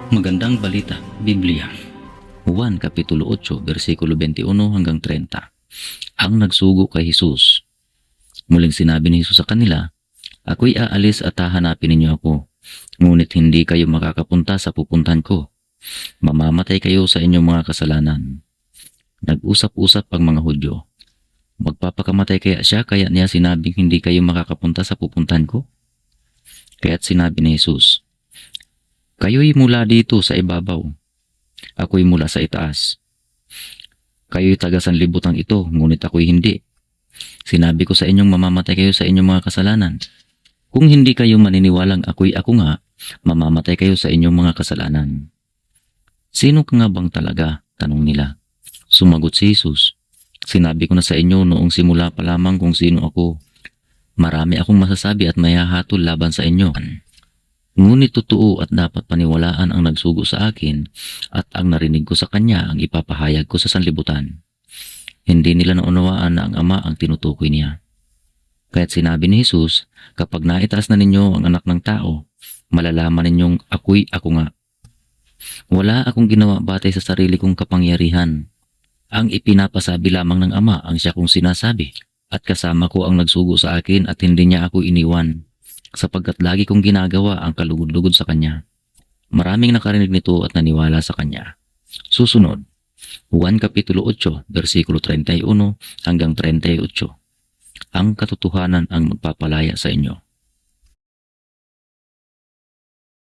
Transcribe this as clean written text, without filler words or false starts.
Magandang balita, Biblia. Juan Kapitulo 8, versikulo 21 hanggang 30. Ang nagsugo kay Jesus. Muling sinabi ni Jesus sa kanila, "Ako'y aalis at hahanapin ninyo ako, ngunit hindi kayo makakapunta sa pupuntahan ko. Mamamatay kayo sa inyong mga kasalanan." Nag-usap-usap ang mga Hudyo. Magpapakamatay kaya siya kaya niya sinabing hindi kayo makakapunta sa pupuntahan ko? Kaya't sinabi ni Jesus, "Kayo'y mula dito sa ibabaw, ako'y mula sa itaas. Kayo'y taga sanlibutan ito, ngunit ako'y hindi. Sinabi ko sa inyong mamamatay kayo sa inyong mga kasalanan. Kung hindi kayo maniniwalang ako'y ako nga, mamamatay kayo sa inyong mga kasalanan." "Sino ka nga bang talaga?" tanong nila. Sumagot si Jesus, "Sinabi ko na sa inyo noong simula pa lamang kung sino ako. Marami akong masasabi at mayahatol laban sa inyo. Ngunit totoo at dapat paniwalaan ang nagsugo sa akin at ang narinig ko sa kanya ang ipapahayag ko sa sanlibutan." Hindi nila naunawaan na ang Ama ang tinutukoy niya. Kaya't sinabi ni Jesus, "Kapag naitaas na ninyo ang Anak ng Tao, malalaman ninyong ako'y ako nga. Wala akong ginawa batay sa sarili kong kapangyarihan. Ang ipinapasabi lamang ng Ama ang siya kong sinasabi, at kasama ko ang nagsugo sa akin at hindi niya ako iniwan, sapagkat lagi kong ginagawa ang kalugod-lugod sa Kanya." Maraming nakarinig nito at naniwala sa Kanya. Susunod, Juan Kapitulo 8, versikulo 31 hanggang 38. Ang katotohanan ang magpapalaya sa inyo.